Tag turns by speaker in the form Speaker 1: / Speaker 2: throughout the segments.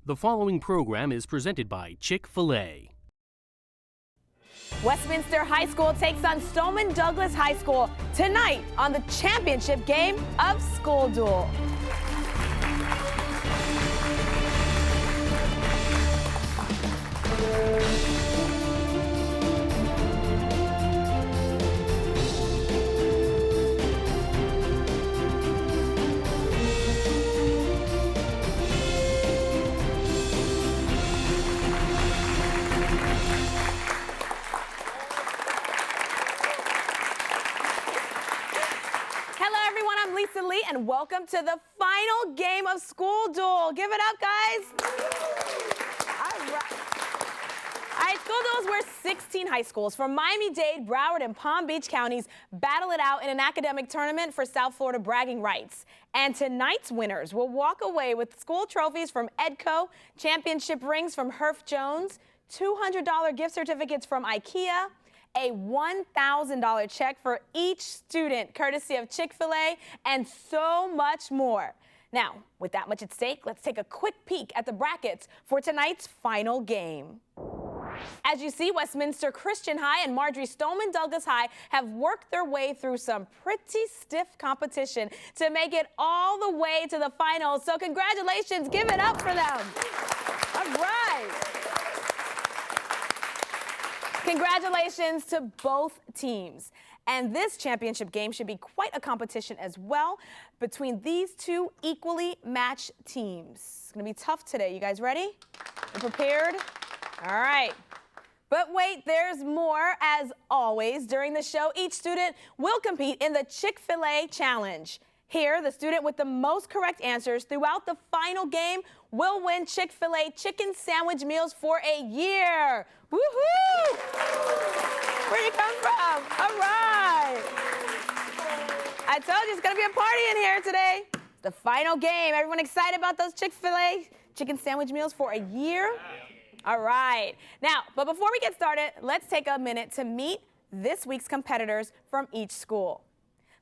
Speaker 1: The following program is presented by Chick-fil-A.
Speaker 2: Westminster High School takes on Stoneman Douglas High School tonight on the championship game of School Duel. And welcome to the final game of School Duel. Give it up, guys. All right, School Duel is where 16 high schools from Miami-Dade, Broward, and Palm Beach counties battle it out in an academic tournament for South Florida bragging rights. And tonight's winners will walk away with school trophies from EDCO, championship rings from Herff Jones, $200 gift certificates from IKEA, a $1,000 check for each student, courtesy of Chick-fil-A, and so much more. Now, with that much at stake, let's take a quick peek at the brackets for tonight's final game. As you see, Westminster Christian High and Marjory Stoneman Douglas High have worked their way through some pretty stiff competition to make it all the way to the finals. So congratulations, give it up for them. All right. Congratulations to both teams. And this championship game should be quite a competition as well between these two equally matched teams. It's going to be tough today. You guys ready? You prepared? All right. But wait, there's more. As always, during the show, each student will compete in the Chick-fil-A challenge. Here, the student with the most correct answers throughout the final game will win Chick-fil-A chicken sandwich meals for a year. Woohoo! Where'd you come from? All right. I told you it's going to be a party in here today. The final game. Everyone excited about those Chick-fil-A chicken sandwich meals for a year? All right. Now, but before we get started, let's take a minute to meet this week's competitors from each school.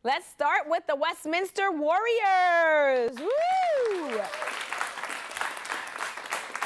Speaker 2: Let's start with the Westminster Warriors. Woo!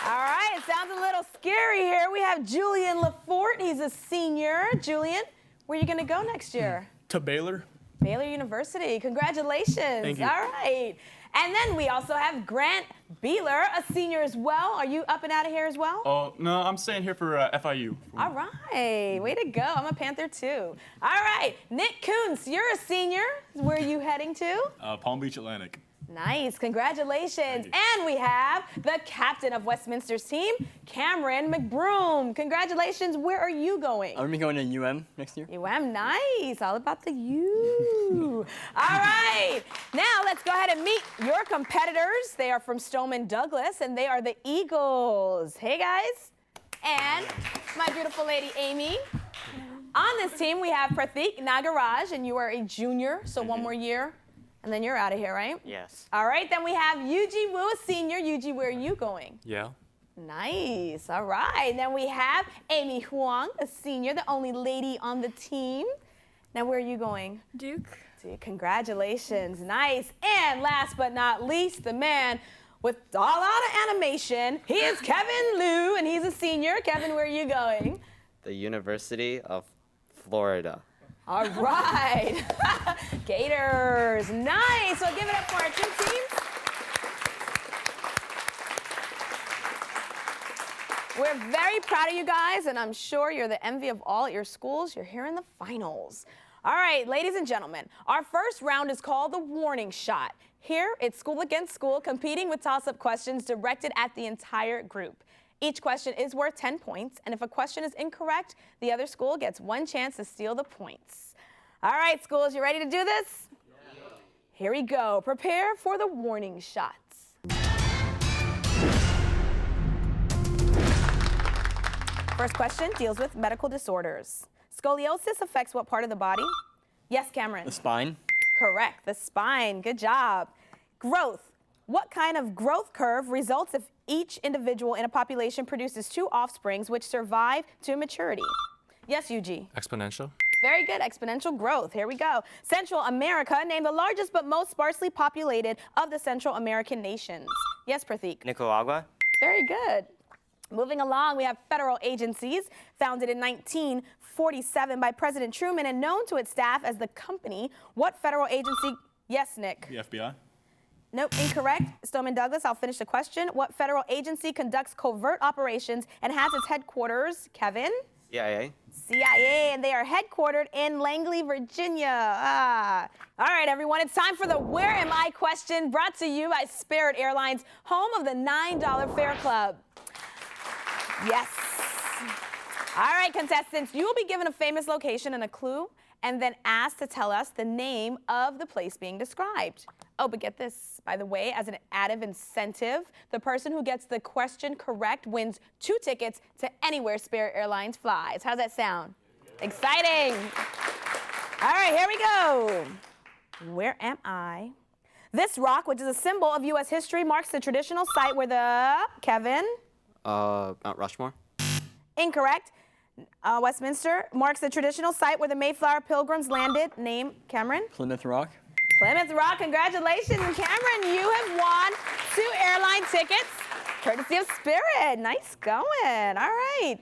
Speaker 2: All right, it sounds a little scary here. We have Julian Lafort. He's a senior. Julian, where are you going to go next year?
Speaker 3: To Baylor.
Speaker 2: Baylor University. Congratulations.
Speaker 3: Thank you.
Speaker 2: All right. And then we also have Grant Beeler, a senior as well. Are you up and out of here as well?
Speaker 3: Oh, no, I'm staying here for FIU.
Speaker 2: All right. Way to go. I'm a Panther, too. All right. Nick Kuntz, you're a senior. Where are you heading to?
Speaker 3: Palm Beach Atlantic.
Speaker 2: Nice. Congratulations. And we have the captain of Westminster's team, Cameron McBroom. Congratulations. Where are you going?
Speaker 4: I'm going to UM next year.
Speaker 2: UM, nice. All about the U. All right. Now let's go ahead and meet your competitors. They are from Stoneman Douglas, and they are the Eagles. Hey, guys. And my beautiful lady, Amy. On this team, we have Pratik Nagaraj, and you are a junior, so one more year. And then you're out of here, right?
Speaker 4: Yes.
Speaker 2: All right, then we have Yuji Wu, a senior. Yuji, where are you going?
Speaker 3: Yeah.
Speaker 2: Nice, all right. Then we have Amy Huang, a senior, the only lady on the team. Now, where are you going?
Speaker 5: Duke.
Speaker 2: Duke, congratulations, nice. And last but not least, the man with a lot of animation, he is Kevin Liu, and he's a senior. Kevin, where are you going?
Speaker 6: The University of Florida.
Speaker 2: All right. Gators. Nice. So give it up for our two teams. We're very proud of you guys, and I'm sure you're the envy of all at your schools. You're here in the finals. All right, ladies and gentlemen, our first round is called the warning shot. Here, it's school against school, competing with toss-up questions directed at the entire group. Each question is worth 10 points, and if a question is incorrect, the other school gets one chance to steal the points. All right, schools, you ready to do this? Yeah. Here we go. Prepare for the warning shots. First question deals with medical disorders. Scoliosis affects what part of the body? Yes, Cameron.
Speaker 4: The spine.
Speaker 2: Correct, the spine. Good job. Growth. What kind of growth curve results if each individual in a population produces two offsprings which survive to maturity? Yes, Yuji.
Speaker 3: Exponential.
Speaker 2: Very good, exponential growth. Here we go. Central America, name the largest but most sparsely populated of the Central American nations. Yes, Pratik.
Speaker 6: Nicaragua.
Speaker 2: Very good. Moving along, we have federal agencies founded in 1947 by President Truman and known to its staff as the company. What federal agency? Yes, Nick.
Speaker 3: The FBI.
Speaker 2: Nope, incorrect. Stoneman Douglas, I'll finish the question. What federal agency conducts covert operations and has its headquarters? Kevin?
Speaker 6: CIA.
Speaker 2: CIA, and they are headquartered in Langley, Virginia. All right, everyone, it's time for the Where Am I question, brought to you by Spirit Airlines, home of the $9 Fare Club. Yes. All right, contestants, you will be given a famous location and a clue, and then asked to tell us the name of the place being described. Oh, but get this, by the way, as an added incentive, the person who gets the question correct wins 2 tickets to anywhere Spirit Airlines flies. How's that sound? Exciting. All right, here we go. Where am I? This rock, which is a symbol of U.S. history, marks the traditional site where the... Kevin?
Speaker 6: Mount Rushmore.
Speaker 2: Incorrect. Westminster marks the traditional site where the Mayflower Pilgrims landed. Name, Cameron?
Speaker 4: Plymouth Rock.
Speaker 2: Plymouth Rock, congratulations. And Cameron, you have won 2 airline tickets, courtesy of Spirit. Nice going. All right.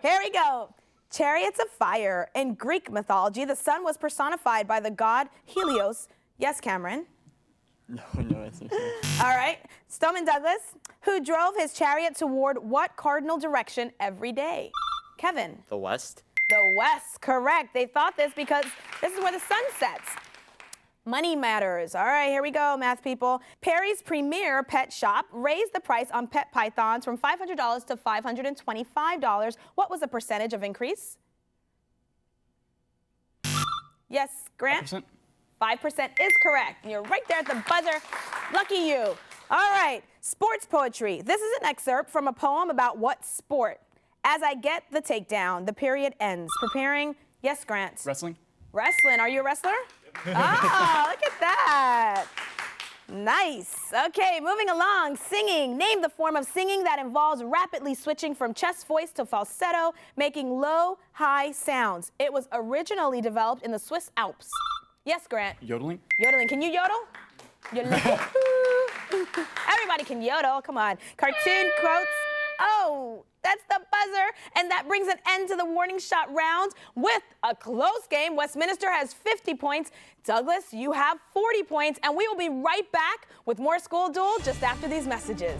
Speaker 2: Here we go. Chariots of fire. In Greek mythology, the sun was personified by the god Helios. Yes, Cameron?
Speaker 4: No, it's not.
Speaker 2: All right. Stoneman Douglas, who drove his chariot toward what cardinal direction every day? Kevin?
Speaker 6: The West.
Speaker 2: The West, correct. They thought this because this is where the sun sets. Money matters. All right, here we go, math people. Perry's premier pet shop raised the price on pet pythons from $500 to $525. What was the percentage of increase? Yes, Grant?
Speaker 3: 5%.
Speaker 2: 5% is correct. You're right there at the buzzer. Lucky you. All right, sports poetry. This is an excerpt from a poem about what sport? As I get the takedown, the period ends. Preparing, yes, Grant?
Speaker 3: Wrestling.
Speaker 2: Wrestling, are you a wrestler? Oh, look at that. Nice. Okay, moving along. Singing. Name the form of singing that involves rapidly switching from chest voice to falsetto, making low, high sounds. It was originally developed in the Swiss Alps. Yes, Grant?
Speaker 3: Yodeling.
Speaker 2: Yodeling. Can you yodel? Everybody can yodel. Come on. Cartoon quotes. Oh, that's the buzzer. And that brings an end to the warning shot round with a close game. Westminster has 50 points. Douglas, you have 40 points. And we will be right back with more School Duel just after these messages.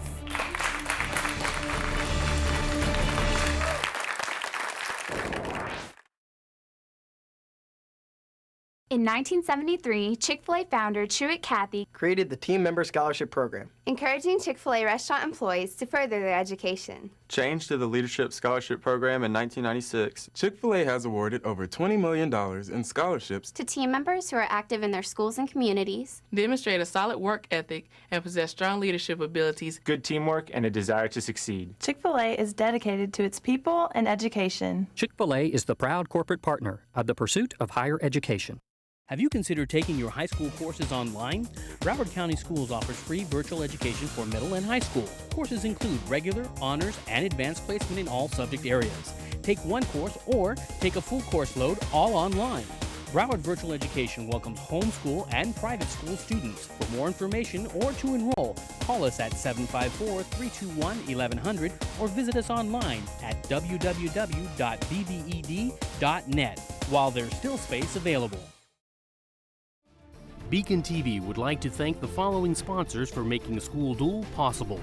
Speaker 5: In 1973, Chick-fil-A founder Truett Cathy
Speaker 7: created the Team Member Scholarship Program,
Speaker 5: encouraging Chick-fil-A restaurant employees to further their education.
Speaker 8: Changed to the Leadership Scholarship Program in 1996. Chick-fil-A has awarded over $20 million in scholarships
Speaker 5: To team members who are active in their schools and communities,
Speaker 9: demonstrate a solid work ethic, and possess strong leadership abilities,
Speaker 10: good teamwork, and a desire to succeed.
Speaker 11: Chick-fil-A is dedicated to its people and education.
Speaker 1: Chick-fil-A is the proud corporate partner of the pursuit of higher education. Have you considered taking your high school courses online? Broward County Schools offers free virtual education for middle and high school. Courses include regular, honors, and advanced placement in all subject areas. Take one course or take a full course load all online. Broward Virtual Education welcomes homeschool and private school students. For more information or to enroll, call us at 754-321-1100 or visit us online at www.bbed.net while there's still space available. BECON-TV would like to thank the following sponsors for making School Duel possible.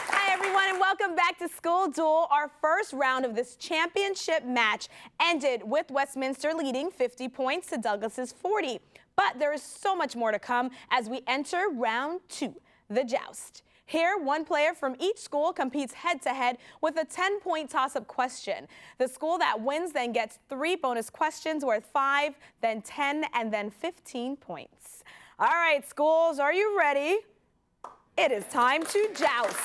Speaker 2: Hi, everyone, and welcome back to School Duel. Our first round of this championship match ended with Westminster leading 50 points to Douglas's 40. But there is so much more to come as we enter round 2, the joust. Here, one player from each school competes head-to-head with a 10-point toss-up question. The school that wins then gets 3 bonus questions worth 5, then 10, and then 15 points. All right, schools, are you ready? It is time to joust.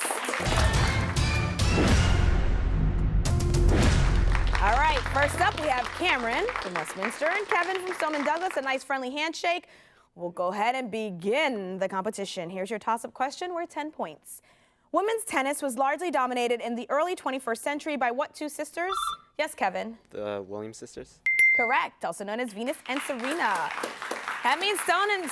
Speaker 2: All right, first up we have Cameron from Westminster and Kevin from Stoneman Douglas. A nice friendly handshake. We'll go ahead and begin the competition. Here's your toss-up question worth 10 points. Women's tennis was largely dominated in the early 21st century by what two sisters? Yes, Kevin.
Speaker 6: The Williams sisters.
Speaker 2: Correct, also known as Venus and Serena. That means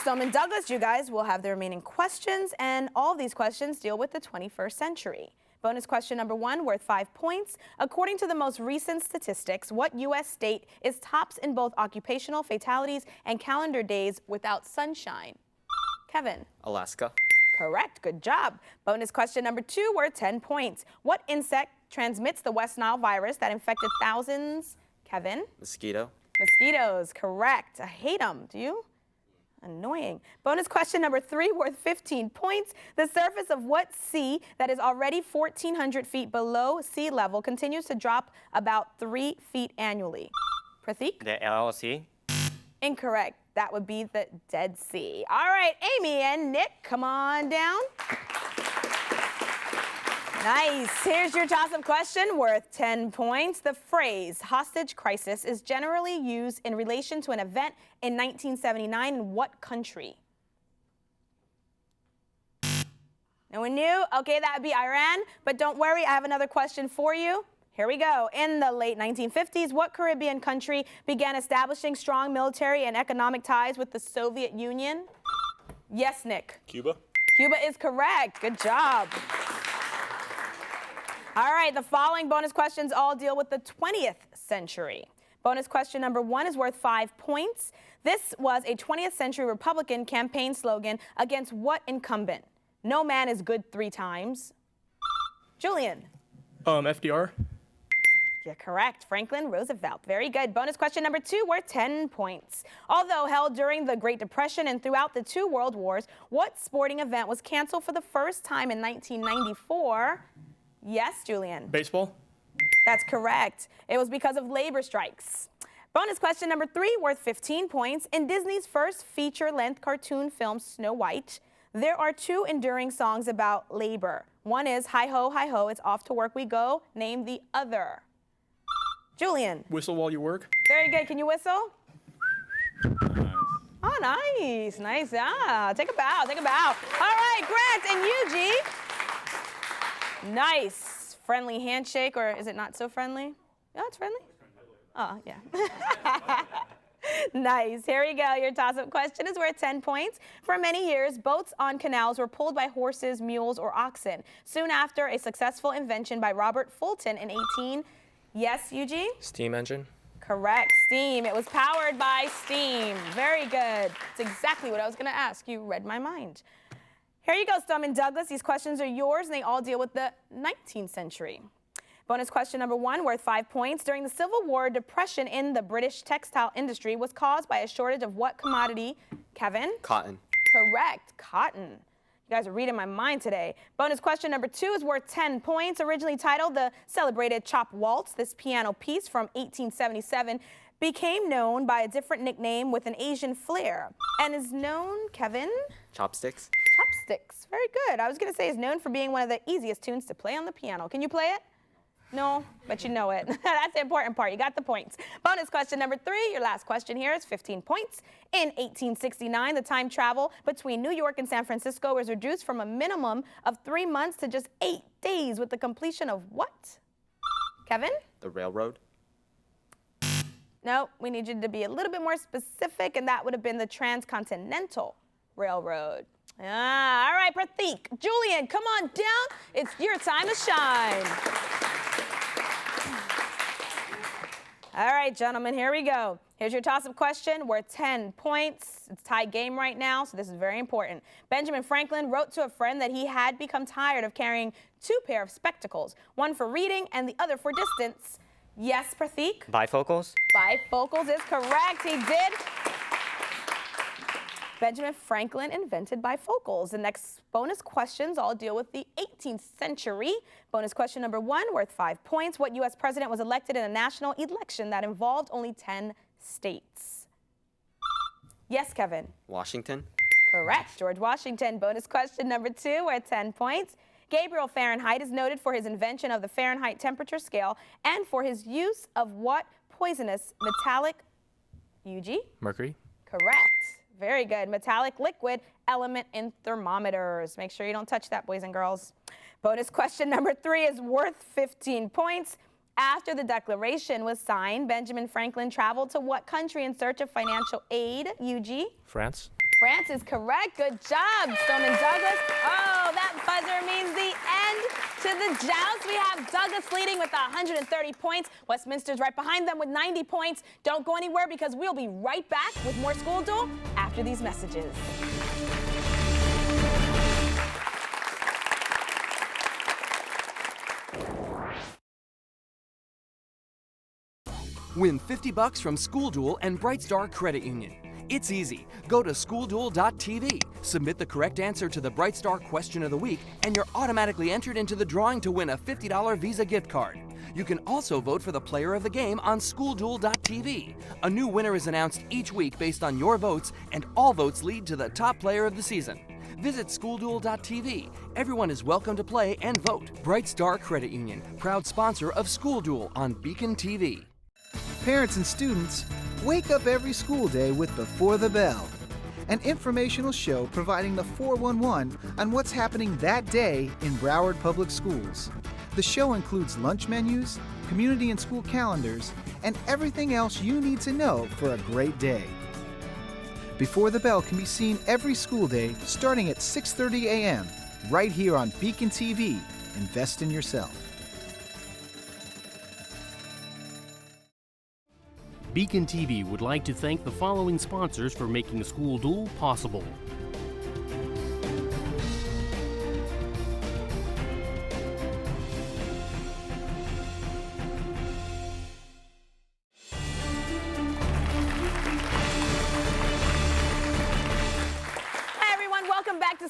Speaker 2: Stoneman Douglas, you guys will have the remaining questions, and all of these questions deal with the 21st century. Bonus question number 1, worth 5 points. According to the most recent statistics, what U.S. state is tops in both occupational fatalities and calendar days without sunshine? Kevin.
Speaker 6: Alaska.
Speaker 2: Correct, good job. Bonus question number 2, worth 10 points. What insect transmits the West Nile virus that infected thousands? Kevin.
Speaker 6: Mosquito.
Speaker 2: Mosquitoes, correct. I hate them, do you? Annoying. Bonus question number 3, worth 15 points. The surface of what sea that is already 1,400 feet below sea level continues to drop about 3 feet annually? Pratik?
Speaker 4: The LLC.
Speaker 2: Incorrect. That would be the Dead Sea. All right, Amy and Nick, come on down. Nice. Here's your toss-up question worth 10 points. The phrase hostage crisis is generally used in relation to an event in 1979 in what country? No one knew? Okay, that would be Iran. But don't worry, I have another question for you. Here we go. In the late 1950s, what Caribbean country began establishing strong military and economic ties with the Soviet Union? Yes, Nick.
Speaker 3: Cuba.
Speaker 2: Cuba is correct. Good job. All right, the following bonus questions all deal with the 20th century. Bonus question number 1 is worth 5 points. This was a 20th century Republican campaign slogan against what incumbent? No man is good 3 times. Julian.
Speaker 3: FDR.
Speaker 2: You're correct. Franklin Roosevelt. Very good. Bonus question number 2 worth 10 points. Although held during the Great Depression and throughout the 2 World Wars, what sporting event was canceled for the first time in 1994? Yes, Julian.
Speaker 3: Baseball.
Speaker 2: That's correct. It was because of labor strikes. Bonus question number 3 worth 15 points. In Disney's first feature-length cartoon film, Snow White, there are 2 enduring songs about labor. One is Hi Ho, It's Off to Work We Go. Name the other. Julian.
Speaker 3: Whistle while you work.
Speaker 2: Very good. Can you whistle? Oh, nice. Nice. Ah, take a bow. Take a bow. All right, Grant and Yuji. Nice. Friendly handshake, or is it not so friendly? Oh, it's friendly? Oh, yeah. Nice. Here we go. Your toss-up question is worth 10 points. For many years, boats on canals were pulled by horses, mules, or oxen. Soon after, a successful invention by Robert Fulton in 18... Yes, Eugene?
Speaker 4: Steam engine.
Speaker 2: Correct. Steam. It was powered by steam. Very good. It's exactly what I was going to ask. You read my mind. Here you go, Stoneman Douglas. These questions are yours, and they all deal with the 19th century. Bonus question number 1, worth 5 points. During the Civil War, depression in the British textile industry was caused by a shortage of what commodity? Kevin?
Speaker 6: Cotton.
Speaker 2: Correct. Cotton. You guys are reading my mind today. Bonus question number 2 is worth 10 points. Originally titled the celebrated Chop Waltz, this piano piece from 1877 became known by a different nickname with an Asian flair and is known, Kevin?
Speaker 6: Chopsticks.
Speaker 2: Chopsticks. Very good. I was going to say is known for being one of the easiest tunes to play on the piano. Can you play it? No, but you know it. That's the important part. You got the points. Bonus question number 3, your last question here is 15 points. In 1869, the time travel between New York and San Francisco was reduced from a minimum of 3 months to just 8 days with the completion of what? Kevin?
Speaker 6: The railroad.
Speaker 2: No, we need you to be a little bit more specific, and that would have been the Transcontinental Railroad. Ah, all right, Pratik. Julian, come on down. It's your time to shine. All right, gentlemen, here we go. Here's your toss-up question worth 10 points. It's tie game right now, so this is very important. Benjamin Franklin wrote to a friend that he had become tired of carrying 2 pairs of spectacles, one for reading and the other for distance. Yes, Pratik?
Speaker 4: Bifocals.
Speaker 2: Bifocals is correct. He did. Benjamin Franklin invented bifocals. The next bonus questions all deal with the 18th century. Bonus question number 1, worth 5 points. What U.S. president was elected in a national election that involved only 10 states? Yes, Kevin?
Speaker 6: Washington.
Speaker 2: Correct. George Washington. Bonus question number 2, worth 10 points. Gabriel Fahrenheit is noted for his invention of the Fahrenheit temperature scale and for his use of what poisonous metallic? Yuji?
Speaker 10: Mercury.
Speaker 2: Correct. Very good. Metallic liquid element in thermometers. Make sure you don't touch that, boys and girls. Bonus question number 3 is worth 15 points. After the Declaration was signed, Benjamin Franklin traveled to what country in search of financial aid? UG?
Speaker 3: France.
Speaker 2: France is correct. Good job, Stoneman Douglas. Oh, that buzzer means the end to the joust. We have Douglas leading with 130 points. Westminster's right behind them with 90 points. Don't go anywhere because we'll be right back with more School Duel after these messages.
Speaker 12: Win $50 from School Duel and Brightstar Credit Union. It's easy. Go to schoolduel.tv, submit the correct answer to the Brightstar question of the week, and you're automatically entered into the drawing to win a $50 Visa gift card. You can also vote for the player of the game on schoolduel.tv. A new winner is announced each week based on your votes, and all votes lead to the top player of the season. Visit schoolduel.tv. Everyone is welcome to play and vote. Brightstar Credit Union, proud sponsor of School Duel on BECON-TV.
Speaker 13: Parents and students, wake up every school day with Before the Bell, an informational show providing the 411 on what's happening that day in Broward Public Schools. The show includes lunch menus, community and school calendars, and everything else you need to know for a great day. Before the Bell can be seen every school day starting at 6:30 a.m. right here on BECON-TV. Invest in yourself.
Speaker 1: BECON-TV would like to thank the following sponsors for making School Duel possible.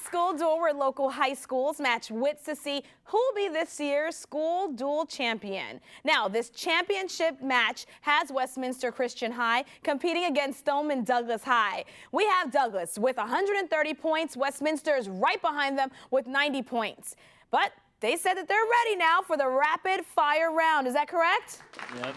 Speaker 2: School Duel, where local high schools match wits to see who will be this year's School Duel champion. Now, this championship match has Westminster Christian High competing against Stoneman Douglas High. We have Douglas with 130 points. Westminster is right behind them with 90 points. But they said that they're ready now for the rapid fire round. Is that correct?
Speaker 4: Yep.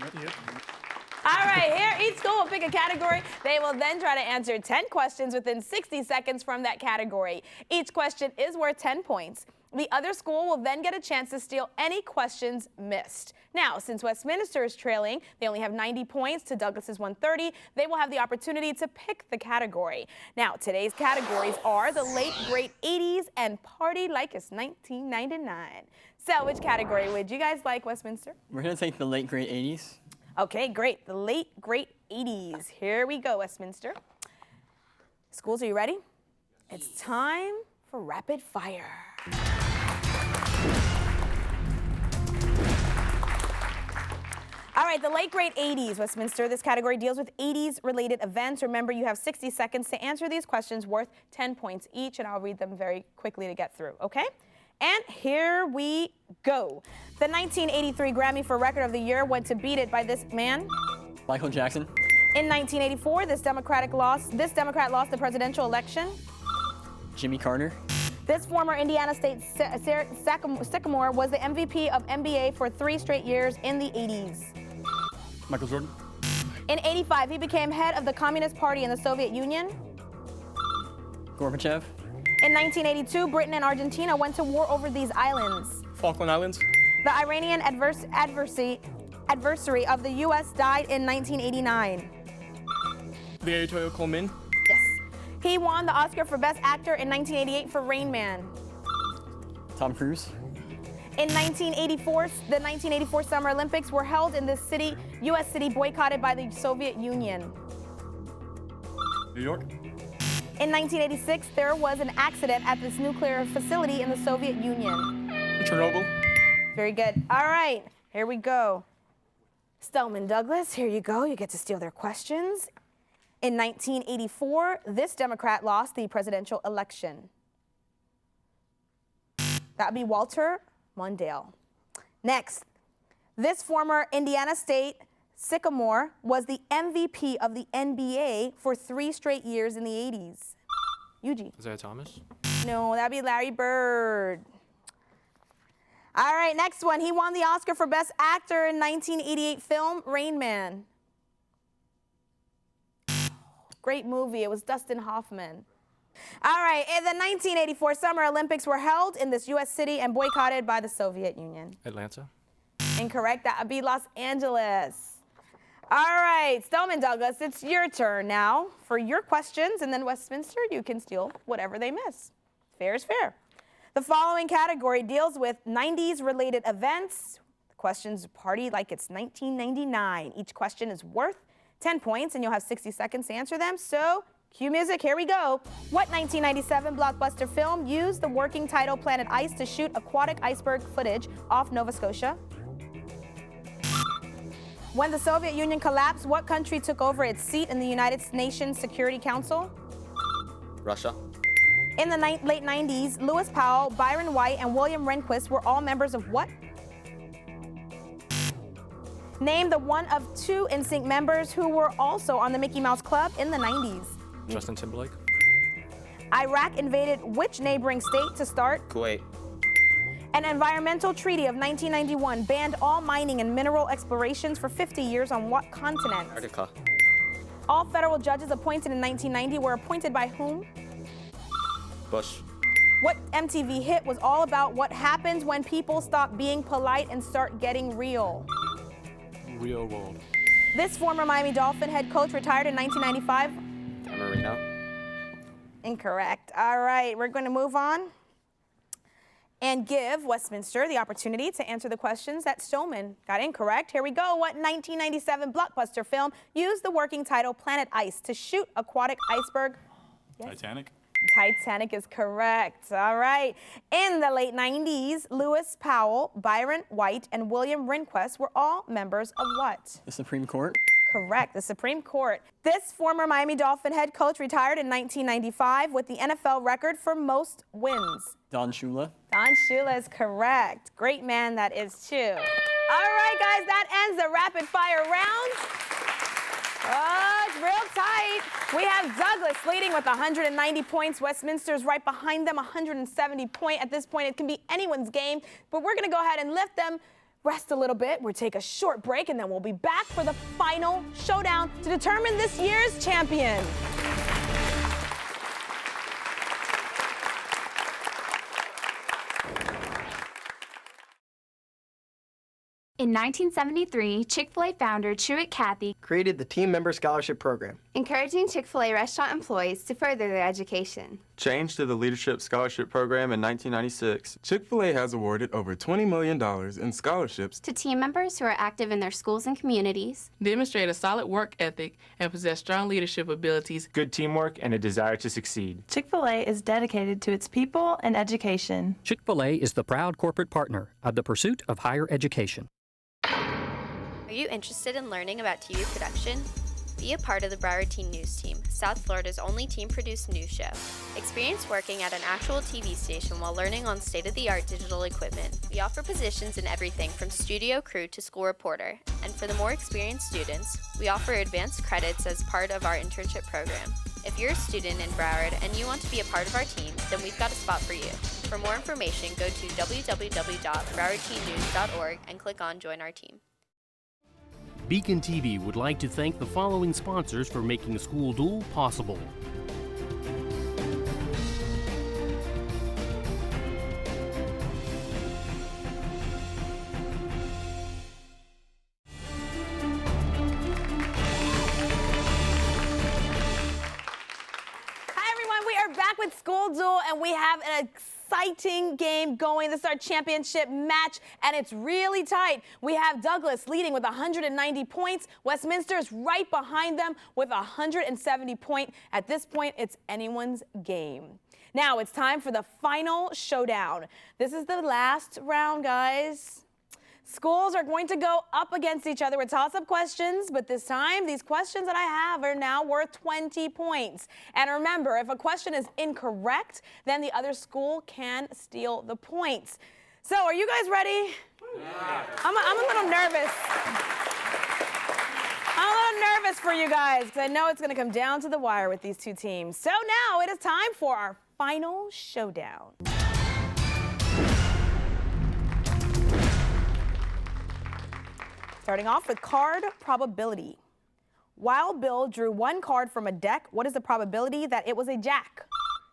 Speaker 2: All right, here each school will pick a category. They will then try to answer 10 questions within 60 seconds from that category. Each question is worth 10 points. The other school will then get a chance to steal any questions missed. Now, since Westminster is trailing, they only have 90 points to Douglas's 130. They will have the opportunity to pick the category. Now, today's categories are the late great 80s and party like it's 1999. So, which category would you guys like, Westminster?
Speaker 4: We're going to take the late great 80s.
Speaker 2: Okay, great. The late, great 80s. Here we go, Westminster. Schools, are you ready? It's time for rapid fire. All right, the late, great 80s, Westminster. This category deals with 80s-related events. Remember, you have 60 seconds to answer these questions worth 10 points each, and I'll read them very quickly to get through, okay? And here we go. The 1983 Grammy for Record of the Year went to Beat It by this man.
Speaker 4: Michael Jackson.
Speaker 2: In 1984, this Democrat lost the presidential election.
Speaker 4: Jimmy Carter.
Speaker 2: This former Indiana State Sycamore was the MVP of NBA for 3 straight years in the 80s.
Speaker 3: Michael Jordan.
Speaker 2: In 85, he became head of the Communist Party in the Soviet Union.
Speaker 4: Gorbachev.
Speaker 2: In 1982, Britain and Argentina went to war over these islands.
Speaker 3: Falkland Islands.
Speaker 2: The Iranian adversary of the U.S. died in 1989.
Speaker 3: The Ayatollah Khomeini.
Speaker 2: Yes. He won the Oscar for Best Actor in 1988 for Rain Man.
Speaker 4: Tom Cruise.
Speaker 2: In 1984, the 1984 Summer Olympics were held in this city, U.S. city boycotted by the Soviet Union.
Speaker 3: New York.
Speaker 2: In 1986, there was an accident at this nuclear facility in the Soviet Union.
Speaker 3: Chernobyl.
Speaker 2: Very good. All right, here we go. Stoneman Douglas, here you go. You get to steal their questions. In 1984, this Democrat lost the presidential election. That would be Walter Mondale. Next, this former Indiana State Sycamore was the MVP of the NBA for 3 straight years in the 80s. Yuji.
Speaker 3: Isaiah Thomas.
Speaker 2: No, that'd be Larry Bird. All right, next one. He won the Oscar for Best Actor in 1988 film Rain Man. great movie. It was Dustin Hoffman. All right, the 1984 Summer Olympics were held in this U.S. city and boycotted by the Soviet Union.
Speaker 3: Atlanta.
Speaker 2: Incorrect. That would be Los Angeles. All right, Stoneman Douglas, it's your turn now for your questions, and then Westminster, you can steal whatever they miss. Fair is fair. The following category deals with 90s-related events. The questions party like it's 1999. Each question is worth 10 points, and you'll have 60 seconds to answer them. So, cue music, here we go. What 1997 blockbuster film used the working title Planet Ice to shoot aquatic iceberg footage off Nova Scotia? When the Soviet Union collapsed, what country took over its seat in the United Nations Security Council?
Speaker 6: Russia.
Speaker 2: In the late 90s, Lewis Powell, Byron White, and William Rehnquist were all members of what? Name the one of 2 NSYNC members who were also on the Mickey Mouse Club in the 90s.
Speaker 3: Justin Timberlake.
Speaker 2: Iraq invaded which neighboring state to start?
Speaker 6: Kuwait.
Speaker 2: An environmental treaty of 1991 banned all mining and mineral explorations for 50 years on what continent?
Speaker 6: Antarctica.
Speaker 2: All federal judges appointed in 1990 were appointed by whom?
Speaker 6: Bush.
Speaker 2: What MTV hit was all about what happens when people stop being polite and start getting real?
Speaker 3: Real world.
Speaker 2: This former Miami Dolphin head coach retired in 1995.
Speaker 6: Dan Marino.
Speaker 2: Incorrect. All right, we're going to move on and give Westminster the opportunity to answer the questions that Stoneman got incorrect. Here we go. What 1997 blockbuster film used the working title Planet Ice to shoot aquatic iceberg? Yes.
Speaker 3: Titanic.
Speaker 2: Titanic is correct. All right. In the late 90s, Lewis Powell, Byron White, and William Rehnquist were all members of what?
Speaker 4: The Supreme Court.
Speaker 2: Correct, the Supreme Court. This former Miami Dolphin head coach retired in 1995 with the NFL record for most wins.
Speaker 4: Don Shula.
Speaker 2: Don Shula is correct. Great man that is too. All right, guys, that ends the rapid fire round. Oh, it's real tight. We have Douglas leading with 190 points. Westminster's right behind them, 170 points. At this point, it can be anyone's game, but we're going to go ahead and lift them, rest a little bit. We'll take a short break, and then we'll be back for the final showdown to determine this year's champion.
Speaker 5: In 1973, Chick-fil-A founder Truett Cathy
Speaker 7: created the Team Member Scholarship Program,
Speaker 14: encouraging Chick-fil-A restaurant employees to further their education.
Speaker 8: Changed to the Leadership Scholarship Program in 1996, Chick-fil-A has awarded over $20 million in scholarships
Speaker 14: to team members who are active in their schools and communities,
Speaker 9: demonstrate a solid work ethic, and possess strong leadership abilities,
Speaker 10: good teamwork, and a desire to succeed.
Speaker 11: Chick-fil-A is dedicated to its people and education.
Speaker 1: Chick-fil-A is the proud corporate partner of the pursuit of higher education.
Speaker 15: Are you interested in learning about TV production? Be a part of the Broward Teen News Team, South Florida's only teen-produced news show. Experience working at an actual TV station while learning on state-of-the-art digital equipment. We offer positions in everything from studio crew to school reporter. And for the more experienced students, we offer advanced credits as part of our internship program. If you're a student in Broward and you want to be a part of our team, then we've got a spot for you. For more information, go to www.browardteennews.org and click on Join Our Team.
Speaker 1: BECON-TV would like to thank the following sponsors for making School Duel possible.
Speaker 2: Hi, everyone. We are back with School Duel, and we have an exciting game going. This is our championship match, and it's really tight. We have Douglas leading with 190 points. Westminster is right behind them with 170 points. At this point, it's anyone's game. Now it's time for the final showdown. This is the last round, guys. Schools are going to go up against each other with toss-up questions, but this time, these questions that I have are now worth 20 points. And remember, if a question is incorrect, then the other school can steal the points. So, are you guys ready? Yeah. I'm a little nervous. I'm a little nervous for you guys, because I know it's going to come down to the wire with these two teams. So now it is time for our final showdown. Starting off with card probability. While Bill drew one card from a deck, what is the probability that it was a jack?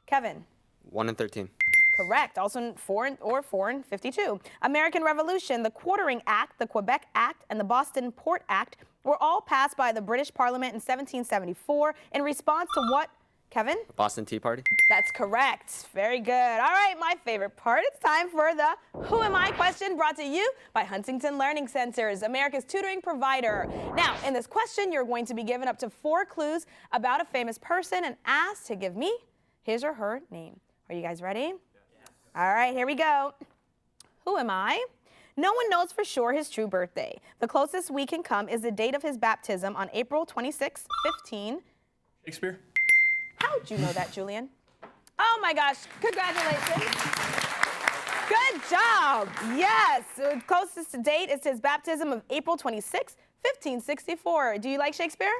Speaker 2: Kevin.
Speaker 6: 1 in 13.
Speaker 2: Correct. Also 4 in 52. American Revolution, the Quartering Act, the Quebec Act, and the Boston Port Act were all passed by the British Parliament in 1774 in response to what, Kevin?
Speaker 6: Boston Tea Party.
Speaker 2: That's correct. Very good. All right, my favorite part. It's time for the Who Am I question, brought to you by Huntington Learning Centers, America's tutoring provider. Now, in this question, you're going to be given up to 4 clues about a famous person and asked to give me his or her name. Are you guys ready? All right, here we go. Who am I? No one knows for sure his true birthday. The closest we can come is the date of his baptism on April 26, 15.
Speaker 3: Shakespeare.
Speaker 2: How'd you know that, Julian? Oh my gosh, congratulations. Good job. Yes, the closest date is his baptism of April 26, 1564. Do you like Shakespeare?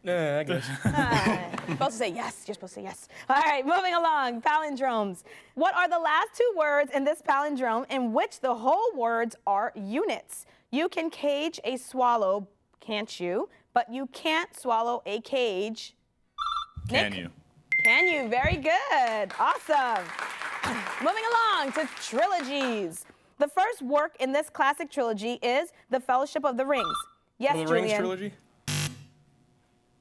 Speaker 3: I guess.
Speaker 2: You're supposed to say yes. You're supposed to say yes. All right, moving along. Palindromes. What are the last 2 words in this palindrome in which the whole words are units? You can cage a swallow, can't you? But you can't swallow a cage.
Speaker 3: Can
Speaker 2: Nick?
Speaker 3: you?
Speaker 2: Can you? Very good. Awesome. Moving along to trilogies. The first work in this classic trilogy is The Fellowship of the Rings. Yes,
Speaker 3: The
Speaker 2: Julian.
Speaker 3: Rings trilogy?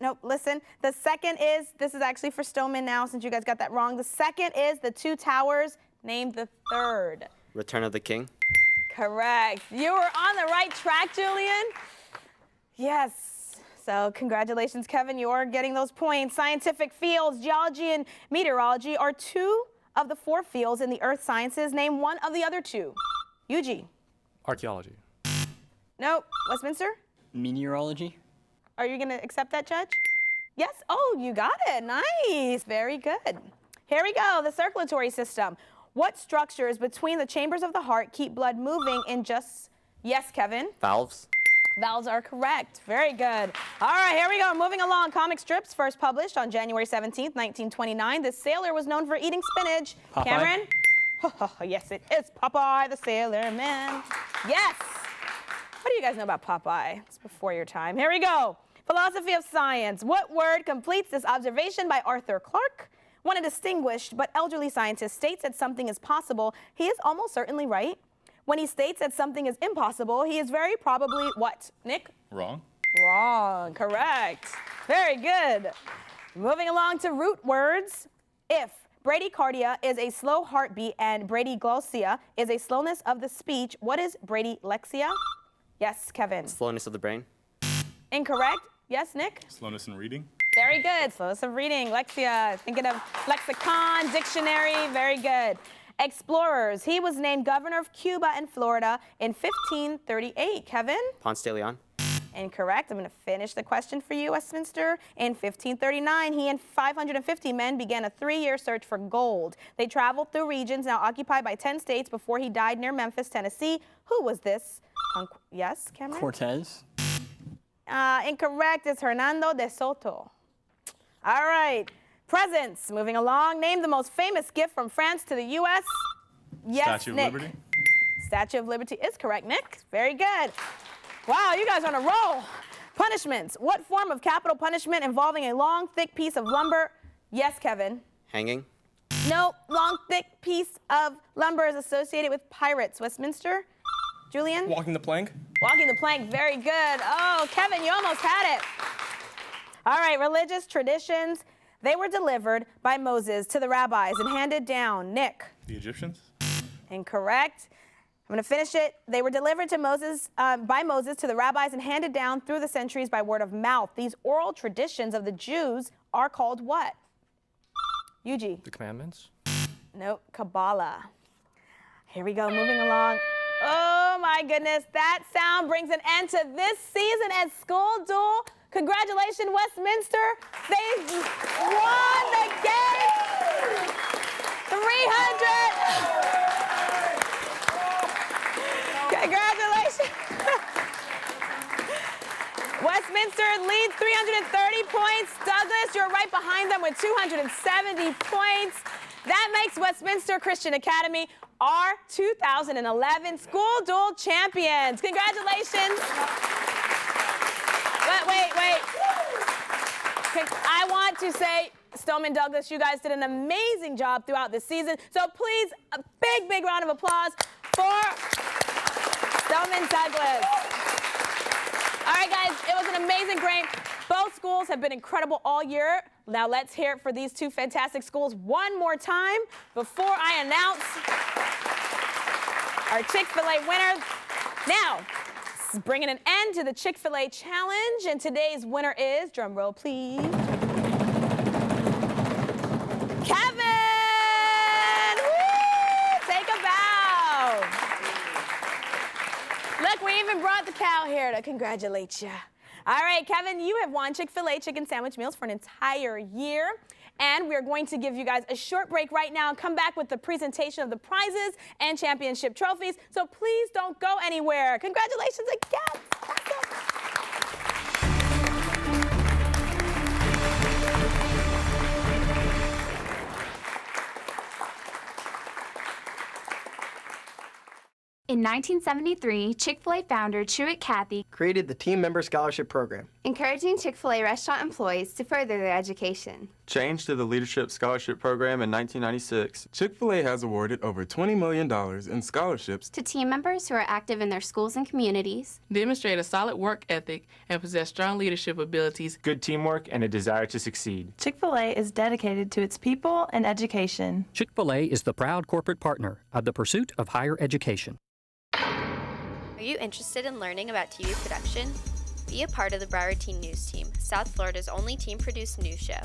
Speaker 2: Nope, listen. The second is, this is actually for Stoneman now since you guys got that wrong. The second is The Two Towers. Name the third.
Speaker 6: Return of the King.
Speaker 2: Correct. You were on the right track, Julian. Yes. So congratulations, Kevin. You're getting those points. Scientific fields, geology and meteorology are 2 of the 4 fields in the earth sciences. Name one of the other 2. Yuji.
Speaker 3: Archaeology.
Speaker 2: Nope. Westminster?
Speaker 4: Meteorology.
Speaker 2: Are you going to accept that, Judge? Yes? Oh, you got it. Nice. Very good. Here we go. The circulatory system. What structures between the chambers of the heart keep blood moving in just... Yes, Kevin?
Speaker 6: Valves.
Speaker 2: Valves are correct. Very good. All right, here we go. Moving along. Comic strips first published on January 17th, 1929. The sailor was known for eating spinach.
Speaker 4: Popeye.
Speaker 2: Cameron? Yes, it is Popeye the Sailor Man. Yes. What do you guys know about Popeye? It's before your time. Here we go. Philosophy of science. What word completes this observation by Arthur Clarke? When a distinguished but elderly scientist states that something is possible, he is almost certainly right. When he states that something is impossible, he is very probably what? Nick?
Speaker 3: Wrong.
Speaker 2: Wrong. Correct. Very good. Moving along to root words. If bradycardia is a slow heartbeat and bradyglossia is a slowness of the speech, what is bradylexia? Yes, Kevin.
Speaker 6: Slowness of the brain.
Speaker 2: Incorrect. Yes, Nick?
Speaker 3: Slowness in reading.
Speaker 2: Very good. Slowness of reading. Lexia. Thinking of lexicon, dictionary. Very good. Explorers. He was named governor of Cuba and Florida in 1538. Kevin?
Speaker 6: Ponce de Leon.
Speaker 2: Incorrect. I'm going to finish the question for you, Westminster. In 1539, he and 550 men began a 3-year search for gold. They traveled through regions now occupied by 10 states before he died near Memphis, Tennessee. Who was this? Yes, Cameron?
Speaker 4: Cortez.
Speaker 2: Incorrect. It's Hernando de Soto. All right. Presents. Moving along. Name the most famous gift from France to the U.S. Yes,
Speaker 3: Statue of
Speaker 2: Nick.
Speaker 3: Liberty.
Speaker 2: Statue of Liberty is correct, Nick. Very good. Wow, you guys are on a roll. Punishments. What form of capital punishment involving a long, thick piece of lumber? Yes, Kevin.
Speaker 6: Hanging.
Speaker 2: Nope. Long, thick piece of lumber is associated with pirates. Westminster? Julian?
Speaker 3: Walking the plank.
Speaker 2: Walking the plank. Very good. Oh, Kevin, you almost had it. All right, religious traditions. They were delivered by Moses to the rabbis and handed down. Nick?
Speaker 3: The Egyptians.
Speaker 2: Incorrect. I'm going to finish it. They were delivered to by Moses to the rabbis and handed down through the centuries by word of mouth. These oral traditions of the Jews are called what? Yuji?
Speaker 3: The commandments.
Speaker 2: Nope, Kabbalah. Here we go, moving along. Oh my goodness, that sound brings an end to this season at School Duel. Congratulations, Westminster. They won the game. 300. Congratulations. Westminster leads 330 points. Douglas, you're right behind them with 270 points. That makes Westminster Christian Academy our 2011 School Duel Champions. Congratulations. Wait. I want to say, Stoneman Douglas, you guys did an amazing job throughout the season. So please, a big, big round of applause for Stoneman Douglas. All right, guys, it was an amazing game. Both schools have been incredible all year. Now let's hear it for these two fantastic schools one more time before I announce our Chick-fil-A winners. Now, this is bringing an end to the Chick-fil-A challenge, and today's winner is, drum roll please, Kevin! Woo! Take a bow. Look, we even brought the cow here to congratulate you. All right, Kevin, you have won Chick-fil-A chicken sandwich meals for an entire year. And we're going to give you guys a short break right now and come back with the presentation of the prizes and championship trophies. So please don't go anywhere. Congratulations again. Awesome.
Speaker 5: In 1973, Chick-fil-A founder Truett Cathy
Speaker 7: created the Team Member Scholarship Program,
Speaker 14: encouraging Chick-fil-A restaurant employees to further their education.
Speaker 8: Changed to the Leadership Scholarship Program in 1996, Chick-fil-A has awarded over $20 million in scholarships
Speaker 5: to team members who are active in their schools and communities,
Speaker 9: demonstrate a solid work ethic, and possess strong leadership abilities,
Speaker 10: good teamwork, and a desire to succeed.
Speaker 11: Chick-fil-A is dedicated to its people and education.
Speaker 1: Chick-fil-A is the proud corporate partner of the pursuit of higher education.
Speaker 15: Are you interested in learning about TV production? Be a part of the Broward Teen News Team, South Florida's only team-produced news show.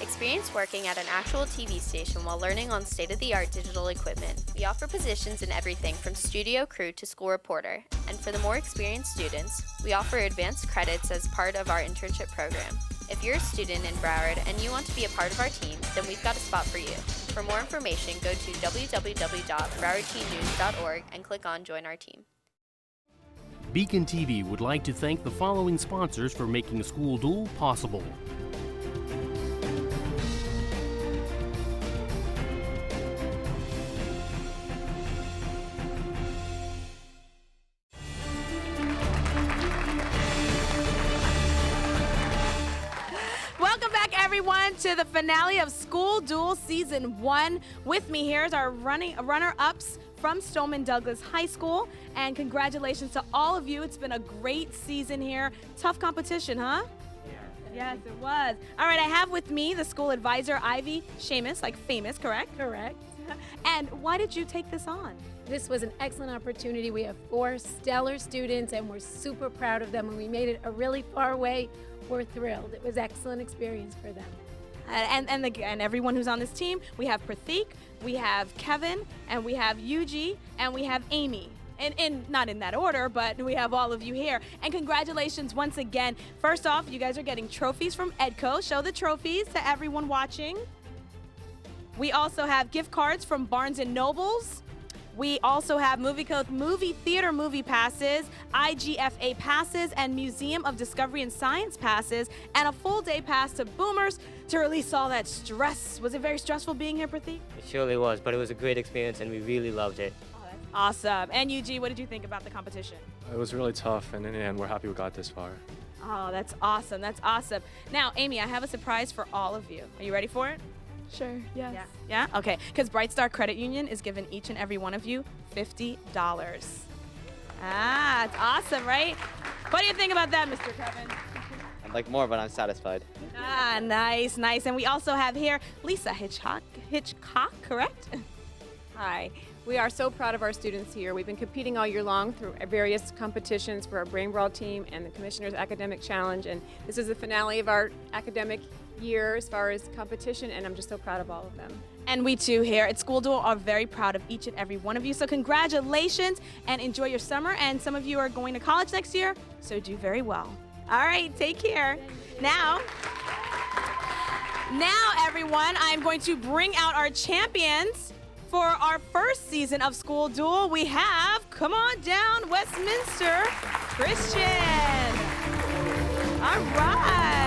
Speaker 15: Experience working at an actual TV station while learning on state-of-the-art digital equipment. We offer positions in everything from studio crew to school reporter. And for the more experienced students, we offer advanced credits as part of our internship program. If you're a student in Broward and you want to be a part of our team, then we've got a spot for you. For more information, go to www.browardteennews.org and click on Join Our Team.
Speaker 1: BECON-TV would like to thank the following sponsors for making School Duel possible.
Speaker 2: Welcome back, everyone, to the finale of School Duel Season 1. With me here is our runner-ups from Stoneman Douglas High School, and congratulations to all of you. It's been a great season here. Tough competition, huh? Yeah. Yes, it was. All right, I have with me the school advisor, Ivy Seamus, like famous, correct?
Speaker 16: Correct.
Speaker 2: And why did you take this on?
Speaker 16: This was an excellent opportunity. We have 4 stellar students, and we're super proud of them, and we made it a really far way. We're thrilled. It was an excellent experience for them.
Speaker 2: And everyone who's on this team, we have Pratik, we have Kevin, and we have Yuji, and we have Amy. And not in that order, but we have all of you here. And congratulations once again. First off, you guys are getting trophies from Edco. Show the trophies to everyone watching. We also have gift cards from Barnes & Nobles. We also have movie theater movie passes, IGFA passes, and Museum of Discovery and Science passes, and a full day pass to Boomers to release all that stress. Was it very stressful being here, Pratik?
Speaker 6: It surely was, but it was a great experience and we really loved it.
Speaker 2: Oh, that's awesome. And Yuji, what did you think about the competition?
Speaker 3: It was really tough, and in the end, we're happy we got this far.
Speaker 2: Oh, that's awesome. That's awesome. Now, Amy, I have a surprise for all of you. Are you ready for it?
Speaker 11: Sure, yes.
Speaker 2: Yeah? Okay, because Bright Star Credit Union is giving each and every one of you $50. Ah, it's awesome, right? What do you think about that, Mr. Kevin?
Speaker 6: I'd like more, but I'm satisfied.
Speaker 2: Ah, nice, nice. And we also have here Lisa Hitchcock, correct?
Speaker 17: Hi. We are so proud of our students here. We've been competing all year long through various competitions for our Brain Brawl team and the Commissioner's Academic Challenge, and this is the finale of our academic year as far as competition, and I'm just so proud of all of them.
Speaker 2: And we too here at School Duel are very proud of each and every one of you. So congratulations and enjoy your summer. And some of you are going to college next year, so do very well. All right, take care. Now everyone, I'm going to bring out our champions for our first season of School Duel. We have, come on down, Westminster Christian. All right.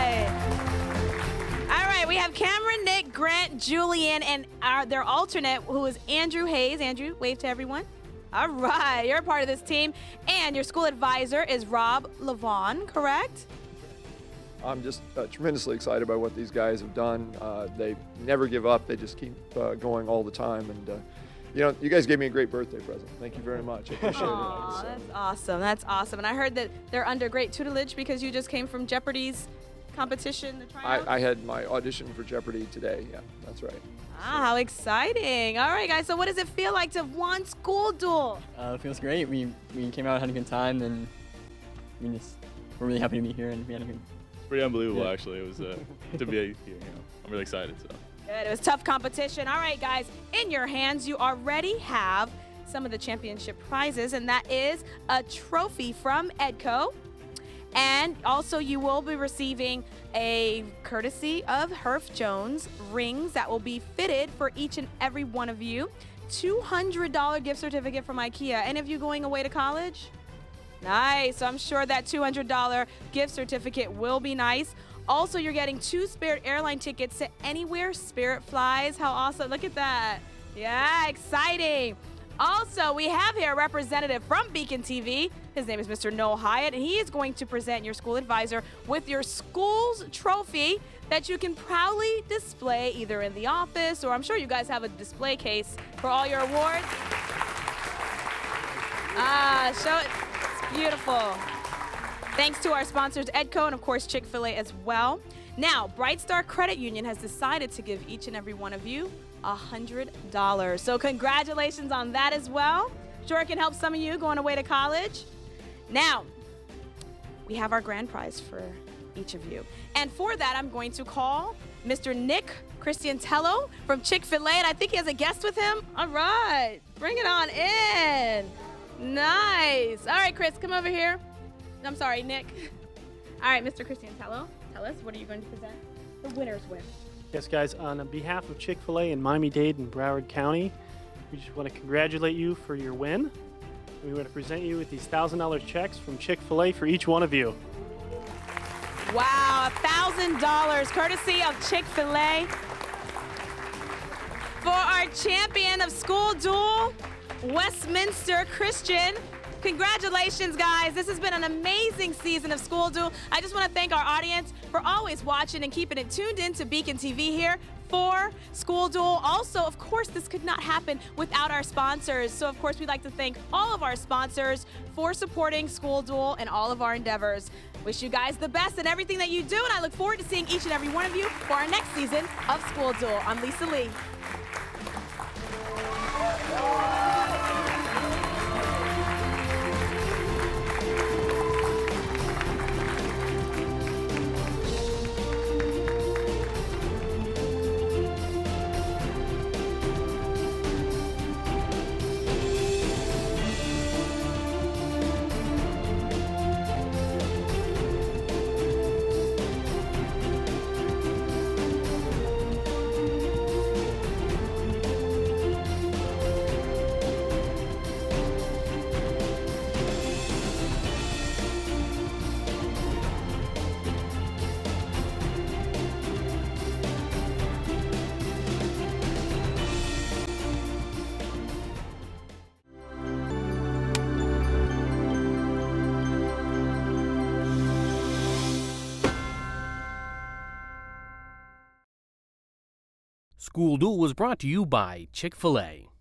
Speaker 2: All right, we have Cameron, Nick, Grant, Julian, and their alternate, who is Andrew Hayes. Andrew, wave to everyone. All right, you're a part of this team. And your school advisor is Rob Levon, correct?
Speaker 18: I'm just tremendously excited by what these guys have done. They never give up. They just keep going all the time. And, you guys gave me a great birthday present. Thank you very much. I appreciate it.
Speaker 2: That's awesome. That's awesome. And I heard that they're under great tutelage because you just came from Jeopardy's competition, the tryout.
Speaker 18: I had my audition for Jeopardy today. Yeah, that's right.
Speaker 2: Ah, how exciting. All right, guys. So what does it feel like to have won School Duel?
Speaker 4: It feels great. We came out, had a good time, and we're really happy to be here, and we had a good.
Speaker 19: It's pretty unbelievable, actually. It was to be here. I'm really excited. So.
Speaker 2: Good. It was tough competition. All right, guys. In your hands, you already have some of the championship prizes, and that is a trophy from EDCO. And also, you will be receiving a courtesy of Herff Jones rings that will be fitted for each and every one of you. $200 gift certificate from IKEA. Any of you going away to college? Nice. So I'm sure that $200 gift certificate will be nice. Also, you're getting 2 Spirit airline tickets to anywhere Spirit flies. How awesome. Look at that. Yeah, exciting. Also, we have here a representative from BECON-TV. His name is Mr. Noel Hyatt, and he is going to present your school advisor with your school's trophy that you can proudly display either in the office, or I'm sure you guys have a display case for all your awards. Show it. It's beautiful. Thanks to our sponsors, EDCO, and of course, Chick-fil-A as well. Now, Bright Star Credit Union has decided to give each and every one of you $100. So congratulations on that as well. Sure it can help some of you going away to college. Now, we have our grand prize for each of you. And for that, I'm going to call Mr. Nick Cristiantello from Chick-fil-A, and I think he has a guest with him. All right, bring it on in. Nice. All right, Chris, come over here. I'm sorry, Nick. All right, Mr. Cristiantello, tell us, what are you going to present the winners with?
Speaker 20: Yes, guys, on behalf of Chick-fil-A in Miami-Dade and Broward County, we just want to congratulate you for your win. We want to present you with these $1,000 checks from Chick-fil-A for each one of you.
Speaker 2: Wow, $1,000 courtesy of Chick-fil-A. For our champion of School Duel, Westminster Christian. Congratulations, guys. This has been an amazing season of School Duel. I just want to thank our audience for always watching and keeping it tuned in to BECON-TV here for School Duel. Also, of course, this could not happen without our sponsors. So, of course, we'd like to thank all of our sponsors for supporting School Duel and all of our endeavors. Wish you guys the best in everything that you do, and I look forward to seeing each and every one of you for our next season of School Duel. I'm Lisa Lee.
Speaker 1: School Duel was brought to you by Chick-fil-A.